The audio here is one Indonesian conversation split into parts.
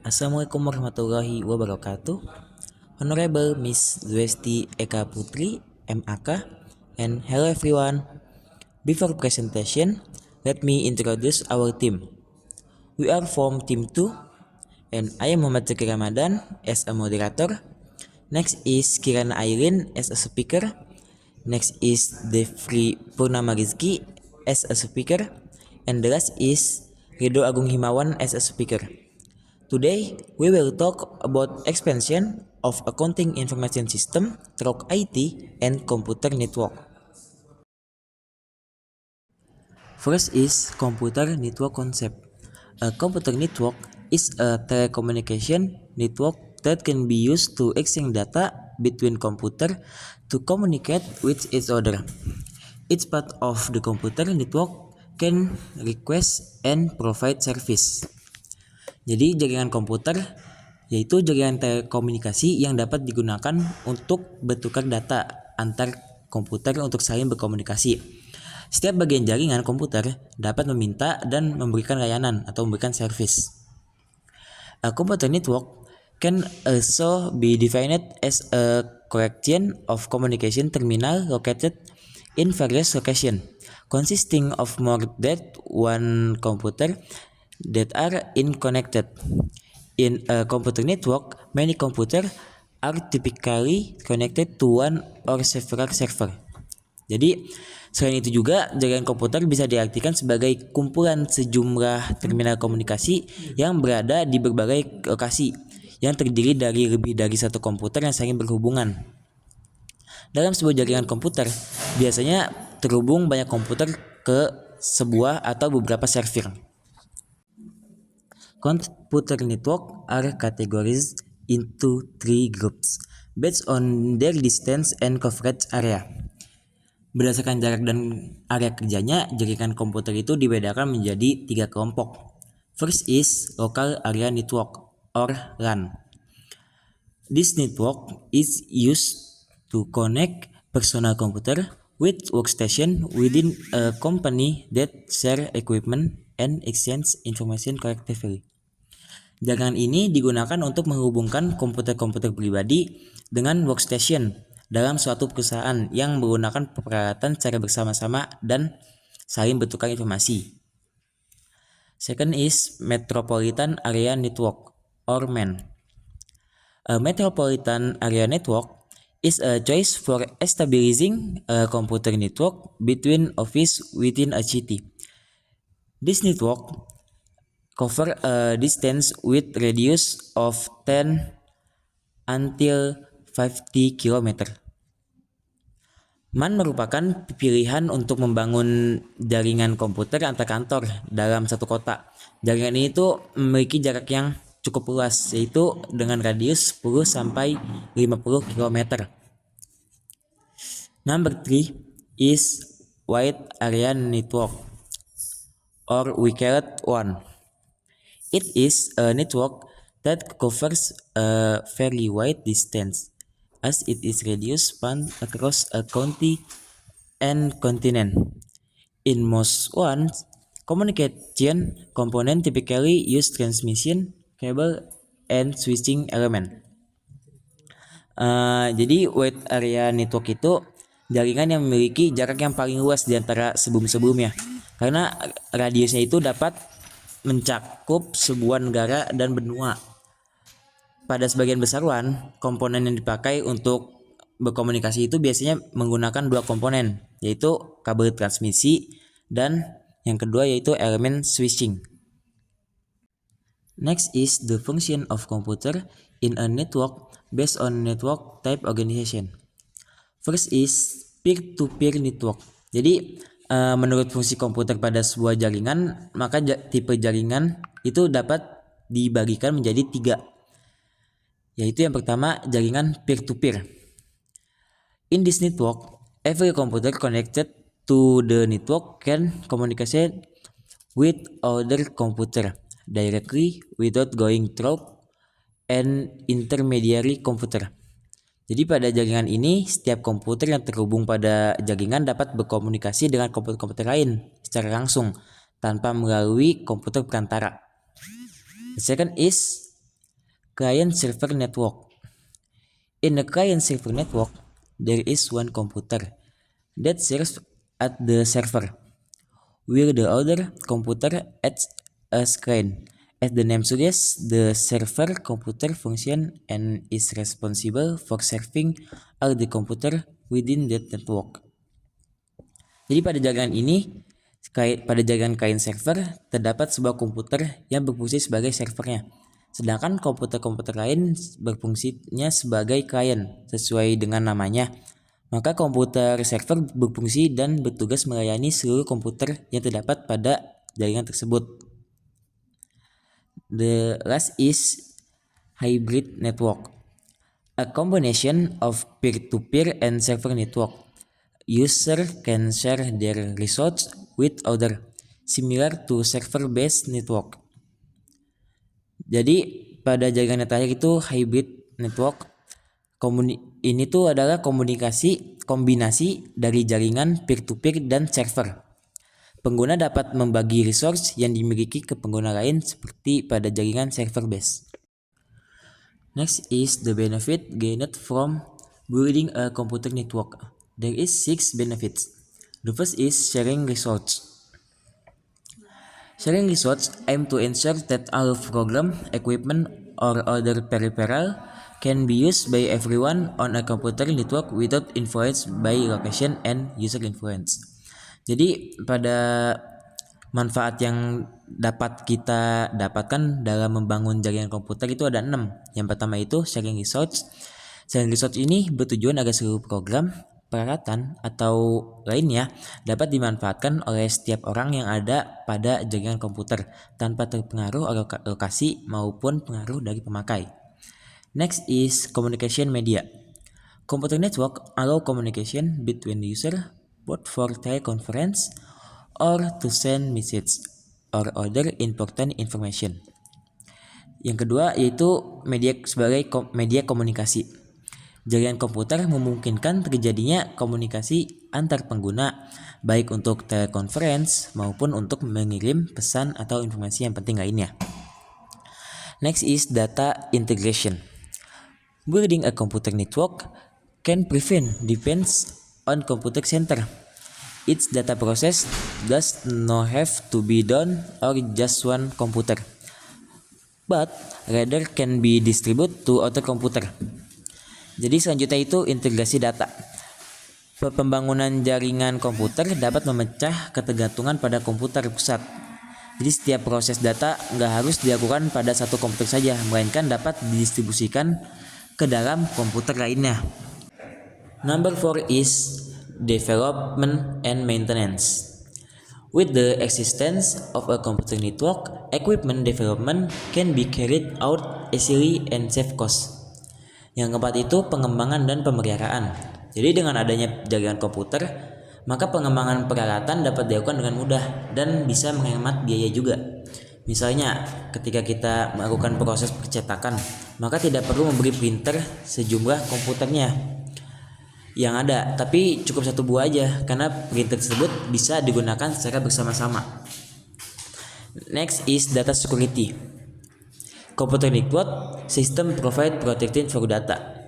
Assalamualaikum warahmatullahi wabarakatuh. Honorable Miss Zwesti Eka Putri, MAK, and hello everyone. Before presentation, let me introduce our team. We are from Team 2, and I am Muhammad Zaki Ramadan as a moderator. Next is Kirana Aileen as a speaker. Next is Devri Purnama Rizky as a speaker. And the last is Rido Agung Himawan as a speaker. Today, we will talk about expansion of accounting information system through IT and computer network. First is computer network concept. A computer network is a telecommunication network that can be used to exchange data between computer to communicate with each other. Each part of the computer network can request and provide service. Jadi jaringan komputer yaitu jaringan telekomunikasi yang dapat digunakan untuk bertukar data antar komputer untuk saling berkomunikasi. Setiap bagian jaringan komputer dapat meminta dan memberikan layanan atau memberikan service. A computer network can also be defined as a collection of communication terminal located in various locations, consisting of more than one computer that are interconnected. In a computer network, many computers are typically connected to one or several server. Jadi, selain itu juga jaringan komputer bisa diartikan sebagai kumpulan sejumlah terminal komunikasi yang berada di berbagai lokasi yang terdiri dari lebih dari satu komputer yang saling berhubungan. Dalam sebuah jaringan komputer, biasanya terhubung banyak komputer ke sebuah atau beberapa server. Computer network are categorized into three groups based on their distance and coverage area. Berdasarkan jarak dan area kerjanya, jaringan komputer itu dibedakan menjadi tiga kelompok. First is local area network or LAN. This network is used to connect personal computer with workstation within a company that share equipment and exchange information collectively. Jaringan ini digunakan untuk menghubungkan komputer-komputer pribadi dengan workstation dalam suatu perusahaan yang menggunakan peralatan secara bersama-sama dan saling bertukar informasi. Second is Metropolitan Area Network or MEN. A Metropolitan Area Network is a choice for establishing a computer network between offices within a city. This network cover a distance with radius of 10 until 50 km. MAN merupakan pilihan untuk membangun jaringan komputer antar kantor dalam satu kota. Jaringan ini itu memiliki jarak yang cukup luas, yaitu dengan radius 10 sampai 50 km. Number 3 is Wide Area Network or we call it WAN. It is a network that covers a very wide distance, as it is radius span across a county and continent. In most WANs, communication component typically use transmission cable and switching element. Jadi wide area network itu jaringan yang memiliki jarak yang paling luas di antara sebelum-sebelumnya, karena radiusnya itu dapat mencakup sebuah negara dan benua. Pada sebagian besar WAN, komponen yang dipakai untuk berkomunikasi itu biasanya menggunakan dua komponen, yaitu kabel transmisi dan yang kedua yaitu elemen switching. Next is the function of computer in a network based on network type organization. First is peer-to-peer network. Jadi menurut fungsi komputer pada sebuah jaringan, maka tipe jaringan itu dapat dibagikan menjadi tiga, yaitu yang pertama jaringan peer-to-peer. In this network, every computer connected to the network can communicate with other computer directly without going through an intermediary computer. Jadi pada jaringan ini, setiap komputer yang terhubung pada jaringan dapat berkomunikasi dengan komputer-komputer lain secara langsung tanpa melalui komputer perantara. The second is client-server network. In a client-server network, there is one computer that serves at the server, where the other computer acts as client. As the name suggests, the server computer function and is responsible for serving all the computer within that network. Jadi pada jaringan client server terdapat sebuah komputer yang berfungsi sebagai servernya. Sedangkan komputer-komputer lain berfungsinya sebagai klien sesuai dengan namanya. Maka komputer server berfungsi dan bertugas melayani seluruh komputer yang terdapat pada jaringan tersebut. The last is hybrid network, a combination of peer-to-peer and server network. User can share their resources with other, similar to server-based network. Jadi pada jaringan yang terakhir itu hybrid network. Ini tuh adalah kombinasi dari jaringan peer-to-peer dan server. Pengguna dapat membagi resource yang dimiliki ke pengguna lain seperti pada jaringan server base. Next is the benefit gained from building a computer network. There is 6 benefits. The first is sharing resource. Sharing resource aim to ensure that all program, equipment, or other peripheral can be used by everyone on a computer network without influence by location and user influence. Jadi pada manfaat yang dapat kita dapatkan dalam membangun jaringan komputer itu ada 6. Yang pertama itu sharing resource. Sharing resource ini bertujuan agar seluruh program, peralatan, atau lainnya dapat dimanfaatkan oleh setiap orang yang ada pada jaringan komputer tanpa terpengaruh oleh lokasi maupun pengaruh dari pemakai. Next is communication media. Computer network allow communication between the user both for teleconference or to send message or other important information. Yang kedua yaitu sebagai media komunikasi. Jaringan komputer memungkinkan terjadinya komunikasi antar pengguna baik untuk teleconference maupun untuk mengirim pesan atau informasi yang penting lainnya. Next is data integration. Building a computer network can prevent depends on computer center. Its data process does not have to be done on just one computer, but rather can be distributed to other computer. Jadi selanjutnya itu integrasi data. Pembangunan jaringan komputer dapat memecah ketergantungan pada komputer pusat. Jadi setiap proses data nggak harus dilakukan pada satu komputer saja, melainkan dapat didistribusikan ke dalam komputer lainnya. Number 4 is development and maintenance. With the existence of a computer network, equipment development can be carried out easily and save cost. Yang keempat itu pengembangan dan pemeliharaan. Jadi dengan adanya jaringan komputer, maka pengembangan peralatan dapat dilakukan dengan mudah dan bisa menghemat biaya juga. Misalnya ketika kita melakukan proses percetakan, maka tidak perlu membeli printer sejumlah komputernya yang ada, tapi cukup satu buah aja karena printer tersebut bisa digunakan secara bersama-sama. Next is data security. Computer network system provide protecting for data.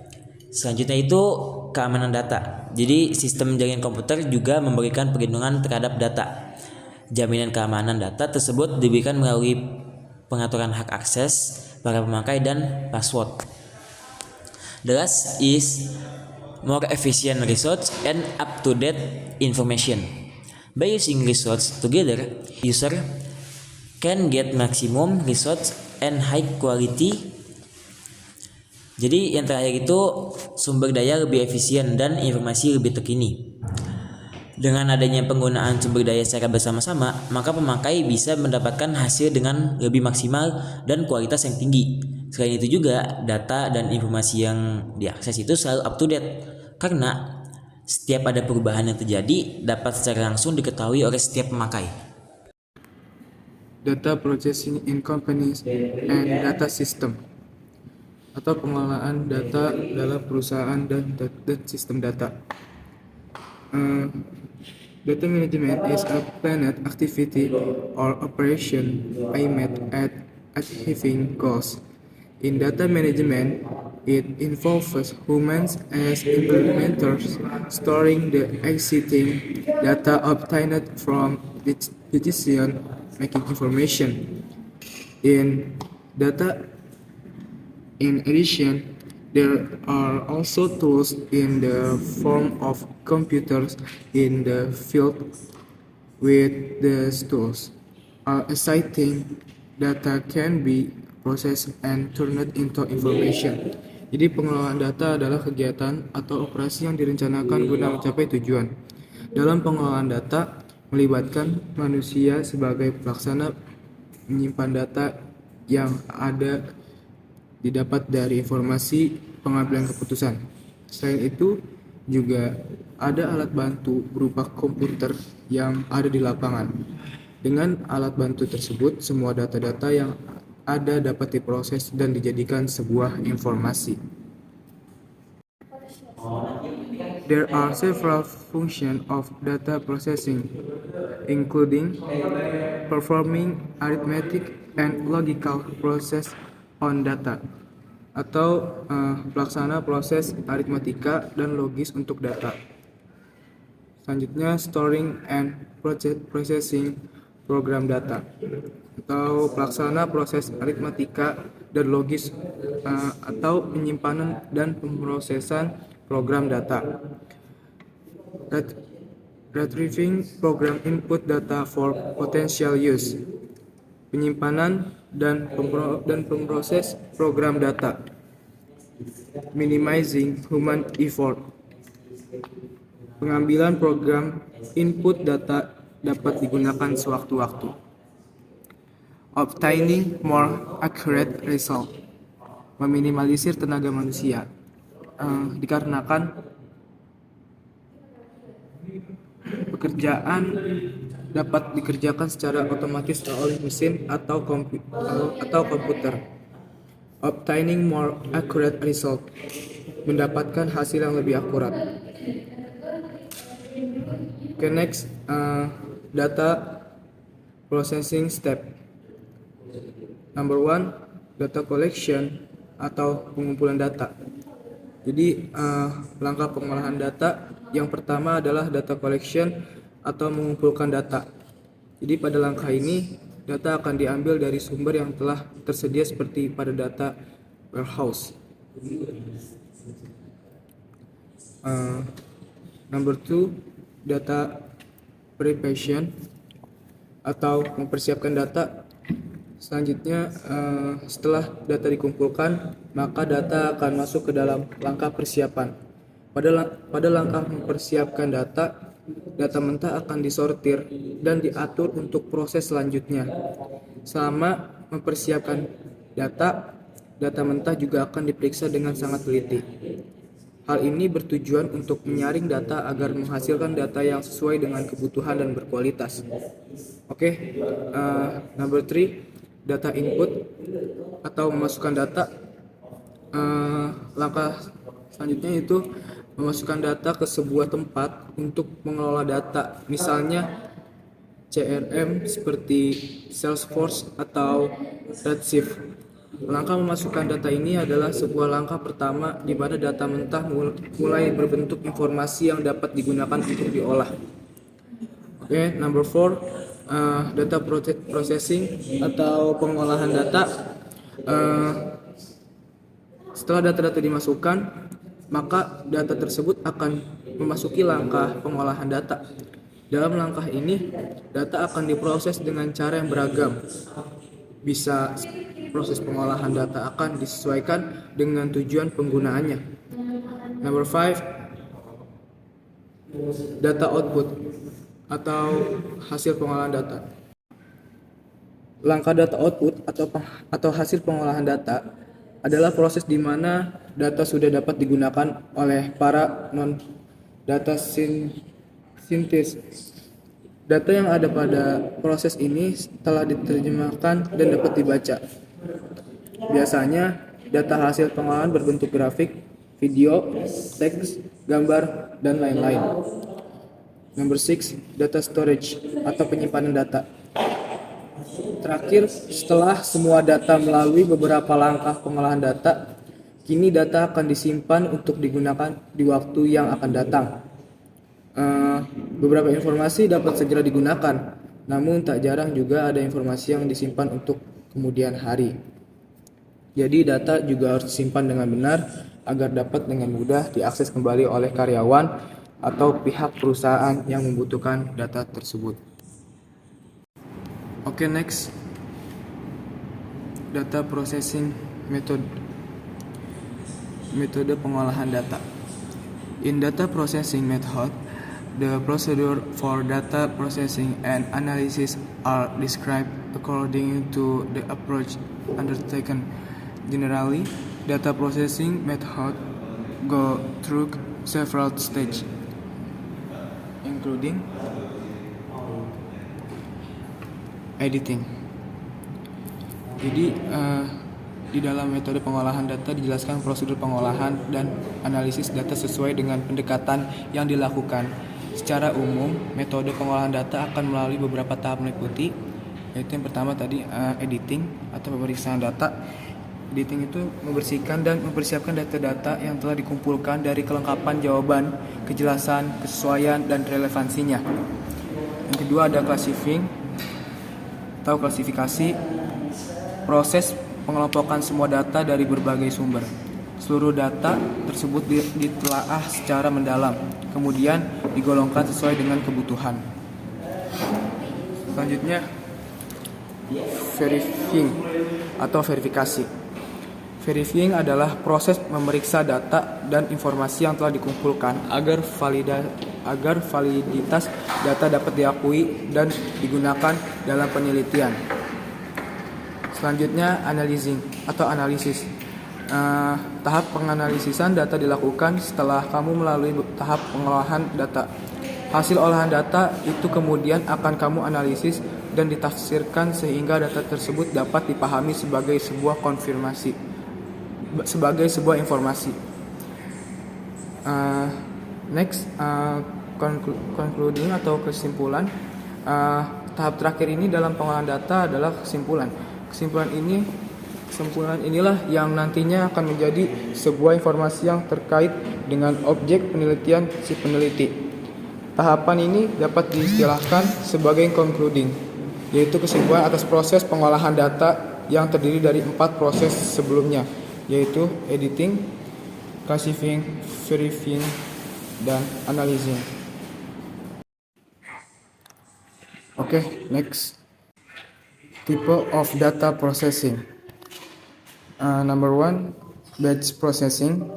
Selanjutnya itu keamanan data. Jadi sistem jaringan komputer juga memberikan perlindungan terhadap data. Jaminan keamanan data tersebut diberikan melalui pengaturan hak akses para pemakai dan password. The last is more efficient resource and up-to-date information. By using resource together, user can get maximum resource and high quality. Jadi yang terakhir itu sumber daya lebih efisien dan informasi lebih terkini. Dengan adanya penggunaan sumber daya secara bersama-sama, maka pemakai bisa mendapatkan hasil dengan lebih maksimal dan kualitas yang tinggi. Selain itu juga data dan informasi yang diakses itu selalu up to date karena setiap ada perubahan yang terjadi dapat secara langsung diketahui oleh setiap pemakai. Data processing in companies and data system atau pengelolaan data dalam perusahaan dan sistem data. Data management is a planned activity or operation aimed at achieving goals In data management, it involves humans as implementers storing the existing data obtained from decision-making information. In data In addition, there are also tools in the form of computers in the field. With these tools, exciting data can be processed and turned into information. Jadi pengelolaan data adalah kegiatan atau operasi yang direncanakan guna mencapai tujuan. Dalam pengelolaan data, melibatkan manusia sebagai pelaksana menyimpan data yang ada didapat dari informasi pengambilan keputusan. Selain itu, juga ada alat bantu berupa komputer yang ada di lapangan. Dengan alat bantu tersebut, semua data-data yang ada dapat diproses dan dijadikan sebuah informasi. There are several functions of data processing, including performing arithmetic and logical process on data, atau pelaksana proses aritmatika dan logis untuk data. Selanjutnya, storing and processing program data, atau pelaksana proses aritmatika dan logis atau penyimpanan dan pemrosesan program data. Retrieving program input data for potential use, penyimpanan dan pemproses program data. Minimizing human effort, pengambilan program input data dapat digunakan sewaktu-waktu. Obtaining more accurate result, meminimalisir tenaga manusia, dikarenakan pekerjaan dapat dikerjakan secara otomatis oleh mesin atau komputer. Obtaining more accurate result, mendapatkan hasil yang lebih akurat. Okay, next, data processing step. Number 1, data collection atau pengumpulan data. Jadi langkah pengolahan data yang pertama adalah data collection atau mengumpulkan data. Jadi pada langkah ini data akan diambil dari sumber yang telah tersedia seperti pada data warehouse. Number 2, data preparation atau mempersiapkan data. Selanjutnya, setelah data dikumpulkan, maka data akan masuk ke dalam langkah persiapan. Pada langkah mempersiapkan data, data mentah akan disortir dan diatur untuk proses selanjutnya. Selama mempersiapkan data mentah juga akan diperiksa dengan sangat teliti. Hal ini bertujuan untuk menyaring data agar menghasilkan data yang sesuai dengan kebutuhan dan berkualitas. Oke, number 3, data input atau memasukkan data. Langkah selanjutnya itu memasukkan data ke sebuah tempat untuk mengelola data, misalnya CRM seperti Salesforce atau Redshift. Langkah memasukkan data ini adalah sebuah langkah pertama di mana data mentah mulai berbentuk informasi yang dapat digunakan untuk diolah. Oke, number 4, data processing atau pengolahan data. Setelah data-data dimasukkan, maka data tersebut akan memasuki langkah pengolahan data. Dalam langkah ini, data akan diproses dengan cara yang beragam. Bisa proses pengolahan data akan disesuaikan dengan tujuan penggunaannya. Number 5, data output atau hasil pengolahan data. Langkah data output atau hasil pengolahan data adalah proses di mana data sudah dapat digunakan oleh para non-data scientist. Data yang ada pada proses ini telah diterjemahkan dan dapat dibaca. Biasanya, data hasil pengolahan berbentuk grafik, video, teks, gambar, dan lain-lain. Number 6, data storage atau penyimpanan data. Terakhir, setelah semua data melalui beberapa langkah pengolahan data, kini data akan disimpan untuk digunakan di waktu yang akan datang. Beberapa informasi dapat segera digunakan, namun tak jarang juga ada informasi yang disimpan untuk kemudian hari. Jadi data juga harus disimpan dengan benar agar dapat dengan mudah diakses kembali oleh karyawan atau pihak perusahaan yang membutuhkan data tersebut. Oke, next. Data processing method. Metode pengolahan data. In data processing method, the procedure for data processing and analysis are described according to the approach undertaken. Generally, data processing method go through several stages, including editing. Jadi di dalam metode pengolahan data dijelaskan prosedur pengolahan dan analisis data sesuai dengan pendekatan yang dilakukan. Secara umum, metode pengolahan data akan melalui beberapa tahap meliputi, yaitu yang pertama tadi editing atau pemeriksaan data. Editing itu membersihkan dan mempersiapkan data-data yang telah dikumpulkan dari kelengkapan jawaban, kejelasan, kesesuaian, dan relevansinya. Yang kedua ada classifying atau klasifikasi, proses pengelompokan semua data dari berbagai sumber. Seluruh data tersebut ditelaah secara mendalam, kemudian digolongkan sesuai dengan kebutuhan. Selanjutnya, verifying atau verifikasi. Verifying adalah proses memeriksa data dan informasi yang telah dikumpulkan agar validitas data dapat diakui dan digunakan dalam penelitian. Selanjutnya, analyzing atau analisis. Tahap penganalisisan data dilakukan setelah kamu melalui tahap pengolahan data. Hasil olahan data itu kemudian akan kamu analisis dan ditafsirkan sehingga data tersebut dapat dipahami sebagai sebuah informasi. Next, concluding atau kesimpulan. Tahap terakhir ini dalam pengolahan data adalah kesimpulan. Kesimpulan inilah yang nantinya akan menjadi sebuah informasi yang terkait dengan objek penelitian si peneliti. Tahapan ini dapat diistilahkan sebagai concluding, yaitu kesimpulan atas proses pengolahan data yang terdiri dari 4 proses sebelumnya, yaitu editing, classifying, verifying, dan analyzing. Oke, next. Type of data processing. Number 1, batch processing.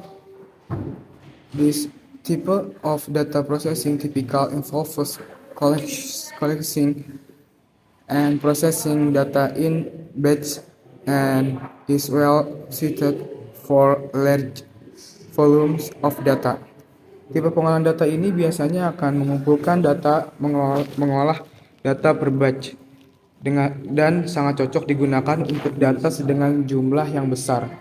This type of data processing typically involves collecting and processing data in batch and is well suited for large volumes of data. Tipe pengolahan data ini biasanya akan mengumpulkan data, mengolah data per batch dan sangat cocok digunakan untuk data dengan jumlah yang besar.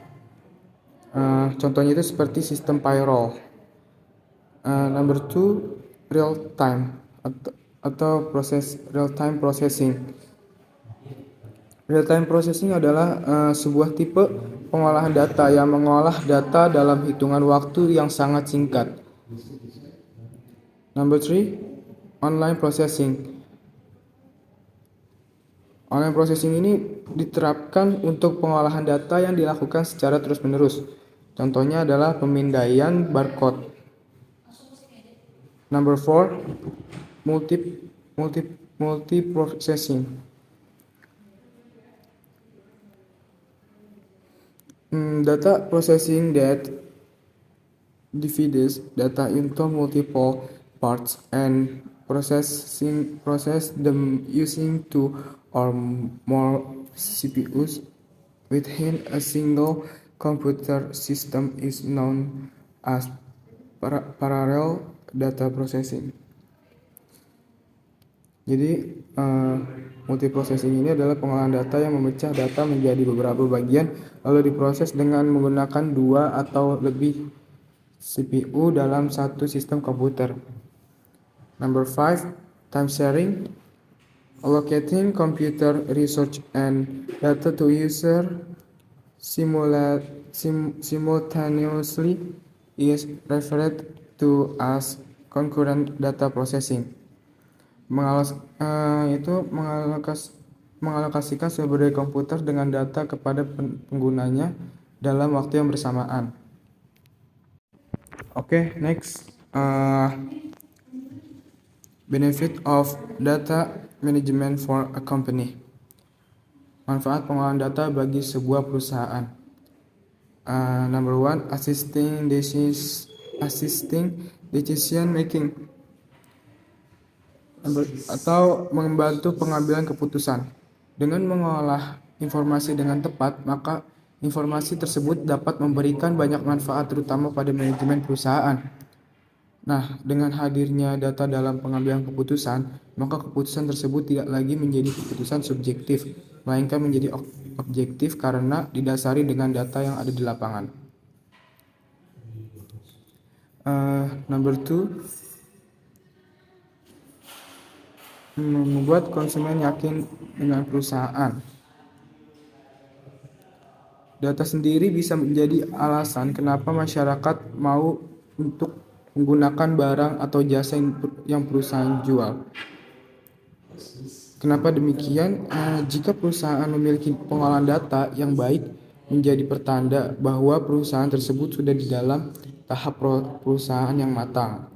Contohnya itu seperti sistem payroll. Number 2, real time atau proses real time processing. Real time processing adalah sebuah tipe pengolahan data yang mengolah data dalam hitungan waktu yang sangat singkat. Number 3, online processing. Online processing ini diterapkan untuk pengolahan data yang dilakukan secara terus-menerus. Contohnya adalah pemindaian barcode. Number 4, multi-processing. Data processing that divides data into multiple parts and process them using 2 or more CPUs within a single computer system is known as parallel data processing. Jadi multiprocessing ini adalah pengolahan data yang memecah data menjadi beberapa bagian lalu diproses dengan menggunakan 2 atau lebih CPU dalam satu sistem komputer. Number 5, time sharing. Allocating computer research and data to user simultaneously is referred to as concurrent data processing. Mengalokasikan sumber daya komputer dengan data kepada penggunanya dalam waktu yang bersamaan. Oke, next. Benefit of data management for a company. Manfaat pengolahan data bagi sebuah perusahaan. Number one, assisting decision making, atau membantu pengambilan keputusan. Dengan mengolah informasi dengan tepat, maka informasi tersebut dapat memberikan banyak manfaat, terutama pada manajemen perusahaan. Nah, dengan hadirnya data dalam pengambilan keputusan, maka keputusan tersebut tidak lagi menjadi keputusan subjektif, melainkan menjadi objektif karena didasari dengan data yang ada di lapangan. Number two, membuat konsumen yakin dengan perusahaan. Data sendiri bisa menjadi alasan kenapa masyarakat mau untuk menggunakan barang atau jasa yang perusahaan jual. Kenapa demikian? Jika perusahaan memiliki pengolahan data yang baik, menjadi pertanda bahwa perusahaan tersebut sudah di dalam tahap perusahaan yang matang.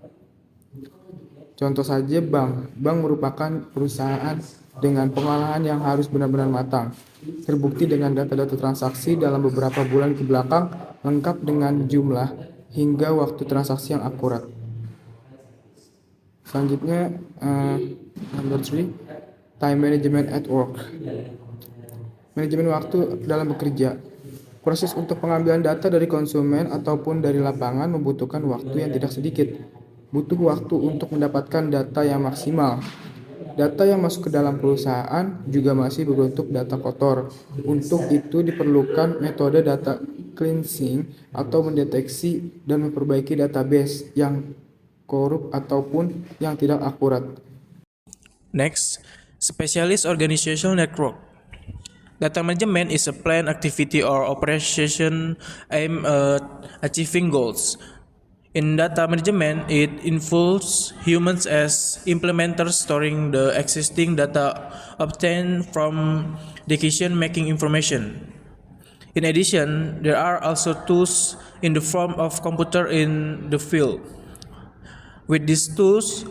Contoh saja bank. Bank merupakan perusahaan dengan pengolahan yang harus benar-benar matang. Terbukti dengan data-data transaksi dalam beberapa bulan ke belakang, lengkap dengan jumlah hingga waktu transaksi yang akurat. Selanjutnya, number 3, time management at work. Manajemen waktu dalam bekerja. Proses untuk pengambilan data dari konsumen ataupun dari lapangan membutuhkan waktu yang tidak sedikit. Butuh waktu untuk mendapatkan data yang maksimal. Data yang masuk ke dalam perusahaan juga masih berbentuk data kotor. Untuk itu diperlukan metode data cleansing atau mendeteksi dan memperbaiki database yang korup ataupun yang tidak akurat. Next, specialist organizational network. Data management is a planned activity or operation aimed at achieving goals. In data management, it involves humans as implementers storing the existing data obtained from decision-making information. In addition, there are also tools in the form of computer in the field. With these tools,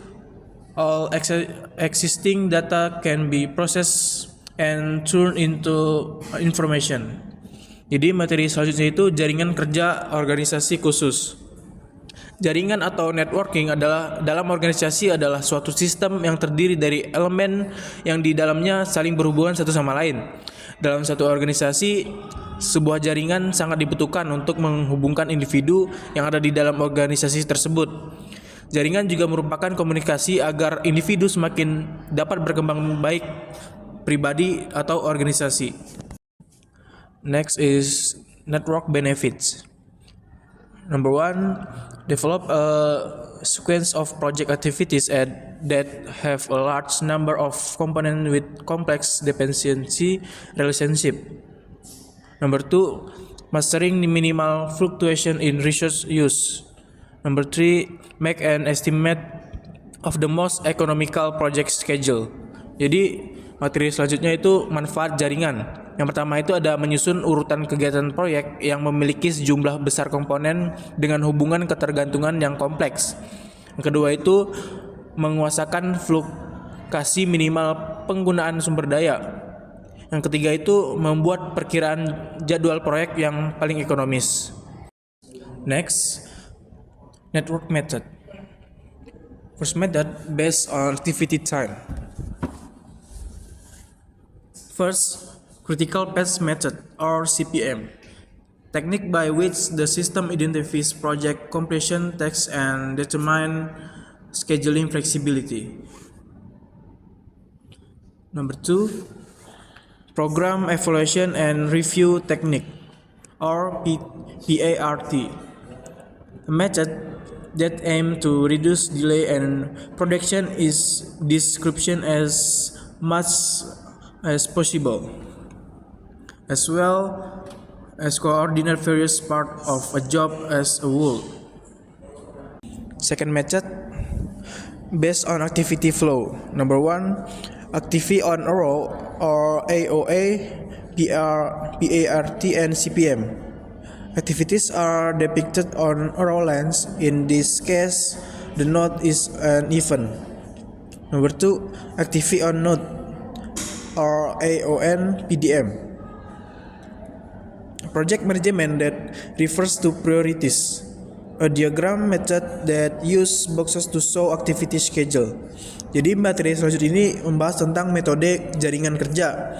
all existing data can be processed and turned into information. Jadi materi selanjutnya itu jaringan kerja organisasi khusus. Jaringan atau networking adalah dalam organisasi adalah suatu sistem yang terdiri dari elemen yang di dalamnya saling berhubungan satu sama lain. Dalam satu organisasi, sebuah jaringan sangat dibutuhkan untuk menghubungkan individu yang ada di dalam organisasi tersebut. Jaringan juga merupakan komunikasi agar individu semakin dapat berkembang baik pribadi atau organisasi. Next is network benefits. Number one, develop a sequence of project activities that have a large number of components with complex dependency relationship. Number two, mastering the minimal fluctuation in resource use. Number three, make an estimate of the most economical project schedule. Jadi materi selanjutnya itu manfaat jaringan. Yang pertama itu ada menyusun urutan kegiatan proyek yang memiliki sejumlah besar komponen dengan hubungan ketergantungan yang kompleks. Yang kedua itu menguasakan fluktuasi minimal penggunaan sumber daya. Yang ketiga itu membuat perkiraan jadwal proyek yang paling ekonomis. Next, network method. First method based on activity time. First, critical path method or CPM, technique by which the system identifies project completion tasks and determine scheduling flexibility. Number two, program evaluation and review technique or PART, a method that aims to reduce delay and production is description as much as possible, as well as coordinate various parts of a job as a whole. Second method, based on activity flow. Number 1, activity on a row or AOA, PART, and CPM. Activities are depicted on a row length. In this case, the node is an event. Number 2, activity on node or AON, PDM. Project management that refers to priorities. A diagram method that use boxes to show activity schedule. Jadi materi selanjutnya ini membahas tentang metode jaringan kerja.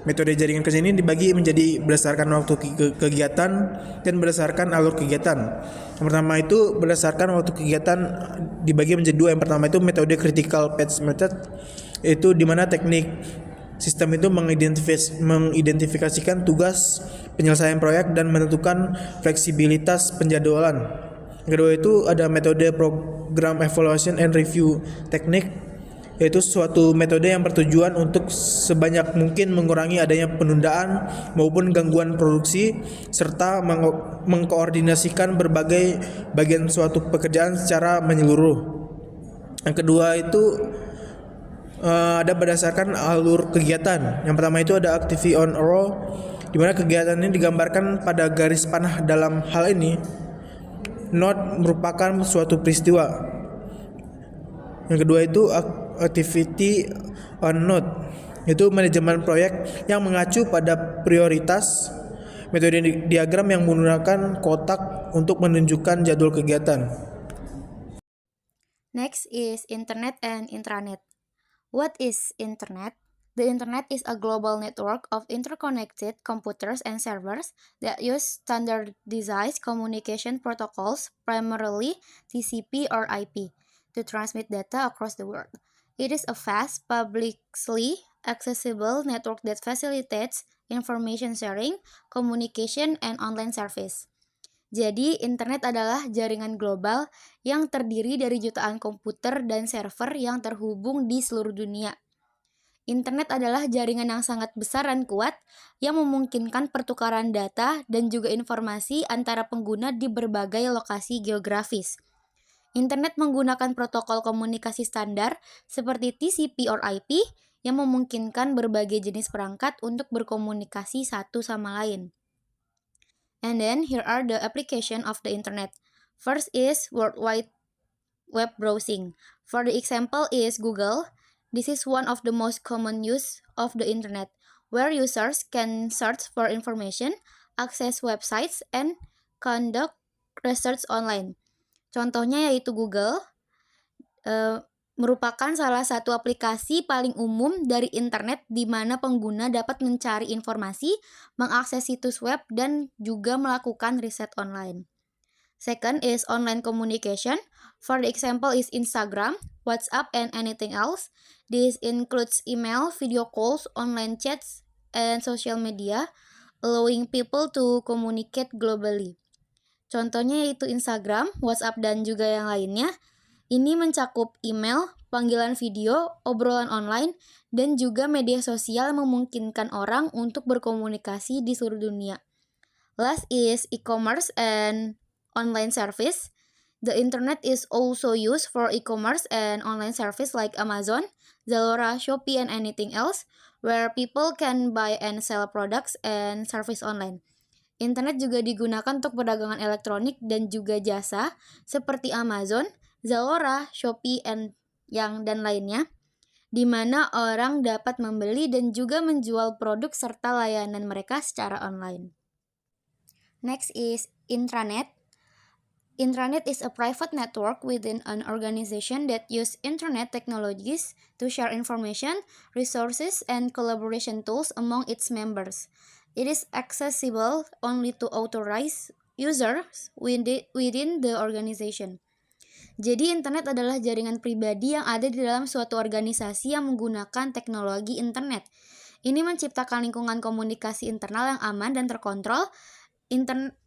Metode jaringan kerja ini dibagi menjadi berdasarkan waktu kegiatan dan berdasarkan alur kegiatan. Yang pertama itu berdasarkan waktu kegiatan dibagi menjadi 2. Yang pertama itu metode critical path method, itu di mana teknik sistem itu mengidentifikasikan tugas penyelesaian proyek dan menentukan fleksibilitas penjadwalan. Yang kedua itu ada metode program evaluation and review teknik, yaitu suatu metode yang bertujuan untuk sebanyak mungkin mengurangi adanya penundaan maupun gangguan produksi serta mengkoordinasikan berbagai bagian suatu pekerjaan secara menyeluruh. Yang kedua itu ada berdasarkan alur kegiatan. Yang pertama itu ada activity on a row, di mana kegiatan ini digambarkan pada garis panah. Dalam hal ini, node merupakan suatu peristiwa. Yang kedua itu activity on node, itu manajemen proyek yang mengacu pada prioritas. Metode diagram yang menggunakan kotak untuk menunjukkan jadwal kegiatan. Next is Internet and Intranet. What is Internet? The Internet is a global network of interconnected computers and servers that use standardized communication protocols, primarily TCP or IP, to transmit data across the world. It is a fast, publicly accessible network that facilitates information sharing, communication, and online service. Jadi, internet adalah jaringan global yang terdiri dari jutaan komputer dan server yang terhubung di seluruh dunia. Internet adalah jaringan yang sangat besar dan kuat yang memungkinkan pertukaran data dan juga informasi antara pengguna di berbagai lokasi geografis. Internet menggunakan protokol komunikasi standar seperti TCP or IP yang memungkinkan berbagai jenis perangkat untuk berkomunikasi satu sama lain. And then here are the application of the internet. First is World Wide Web browsing. For the example is Google. This is one of the most common use of the internet, where users can search for information, access websites, and conduct research online. Contohnya yaitu Google, merupakan salah satu aplikasi paling umum dari internet di mana pengguna dapat mencari informasi, mengakses situs web, dan juga melakukan riset online. Second is online communication. For the example is Instagram, WhatsApp, and anything else. This includes email, video calls, online chats, and social media, allowing people to communicate globally. Contohnya yaitu Instagram, WhatsApp, dan juga yang lainnya. Ini mencakup email, panggilan video, obrolan online, dan juga media sosial memungkinkan orang untuk berkomunikasi di seluruh dunia. Last is e-commerce and online service. The internet is also used for e-commerce and online service like Amazon, Zalora, Shopee, and anything else, where people can buy and sell products and service online. Internet juga digunakan untuk perdagangan elektronik dan juga jasa seperti Amazon, Zalora, Shopee, dan lainnya, di mana orang dapat membeli dan juga menjual produk serta layanan mereka secara online. Next is intranet. Intranet is a private network within an organization that use internet technologies to share information, resources, and collaboration tools among its members. It is accessible only to authorized users within the organization. Jadi internet adalah jaringan pribadi yang ada di dalam suatu organisasi yang menggunakan teknologi internet. Ini menciptakan lingkungan komunikasi internal yang aman dan terkontrol.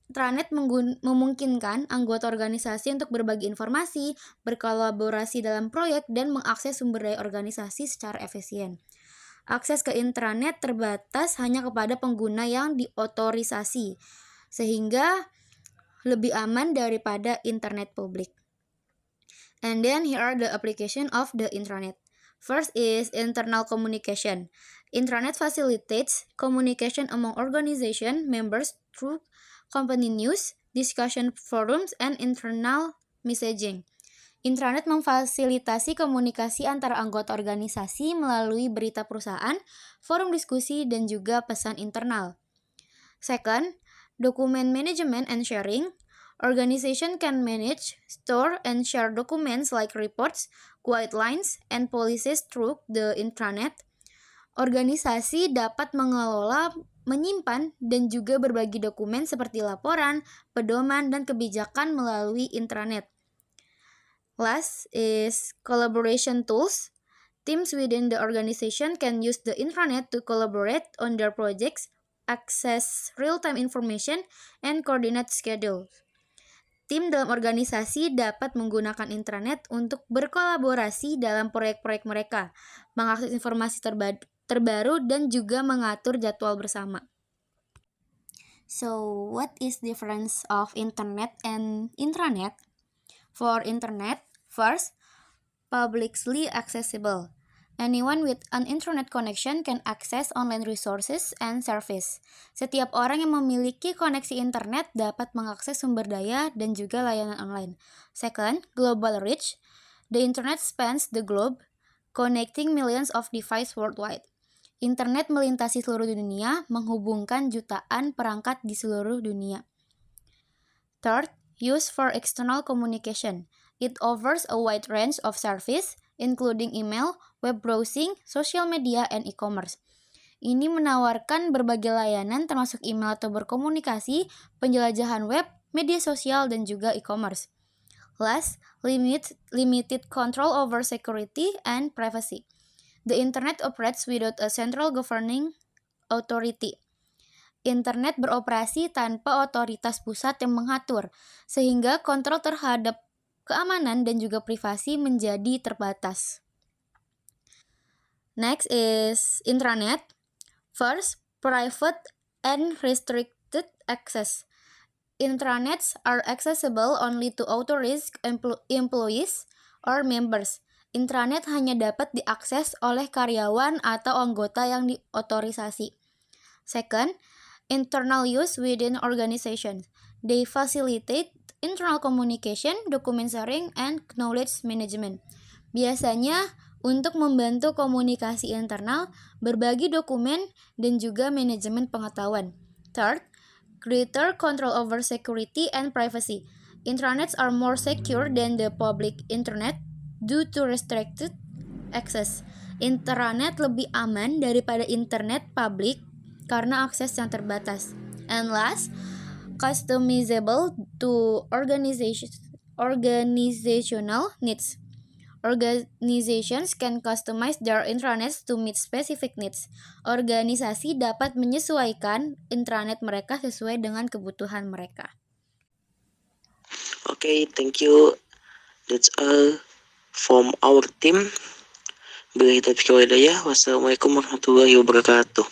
Intranet memungkinkan anggota organisasi untuk berbagi informasi, berkolaborasi dalam proyek, dan mengakses sumber daya organisasi secara efisien. Akses ke intranet terbatas hanya kepada pengguna yang diotorisasi, sehingga lebih aman daripada internet publik. And then here are the application of the intranet. First is internal communication. Intranet facilitates communication among organization members through company news, discussion forums, and internal messaging. Intranet memfasilitasi komunikasi antara anggota organisasi melalui berita perusahaan, forum diskusi, dan juga pesan internal. Second, document management and sharing. Organization can manage, store, and share documents like reports, guidelines, and policies through the intranet. Organisasi dapat mengelola, menyimpan, dan juga berbagi dokumen seperti laporan, pedoman, dan kebijakan melalui intranet. Last is collaboration tools. Teams within the organization can use the intranet to collaborate on their projects, access real-time information, and coordinate schedules. Tim dalam organisasi dapat menggunakan intranet untuk berkolaborasi dalam proyek-proyek mereka, mengakses informasi terbaru, dan juga mengatur jadwal bersama. So, what is difference of internet and intranet? For internet, first, publicly accessible. Anyone with an internet connection can access online resources and service. Setiap orang yang memiliki koneksi internet dapat mengakses sumber daya dan juga layanan online. Second, global reach. The internet spans the globe, connecting millions of devices worldwide. Internet melintasi seluruh dunia, menghubungkan jutaan perangkat di seluruh dunia. Third, use for external communication. It offers a wide range of service, including email, web browsing, social media, and e-commerce. Ini menawarkan berbagai layanan termasuk email atau berkomunikasi, penjelajahan web, media sosial, dan juga e-commerce. Last, limited control over security and privacy. The internet operates without a central governing authority. Internet beroperasi tanpa otoritas pusat yang mengatur, sehingga kontrol terhadap keamanan dan juga privasi menjadi terbatas. Next is intranet. First, private and restricted access. Intranets are accessible only to authorized employees or members. Intranet hanya dapat diakses oleh karyawan atau anggota yang diotorisasi. Second, internal use within organizations. They facilitate internal communication, document sharing, and knowledge management. Biasanya untuk membantu komunikasi internal, berbagi dokumen, dan juga manajemen pengetahuan. Third, greater control over security and privacy. Intranets are more secure than the public internet due to restricted access. Intranet lebih aman daripada internet publik karena akses yang terbatas. And last, customizable to organizational needs. Organizations can customize their intranets to meet specific needs. Organisasi dapat menyesuaikan intranet mereka sesuai dengan kebutuhan mereka. Okay, thank you. That's all from our team. Wassalamualaikum warahmatullahi wabarakatuh.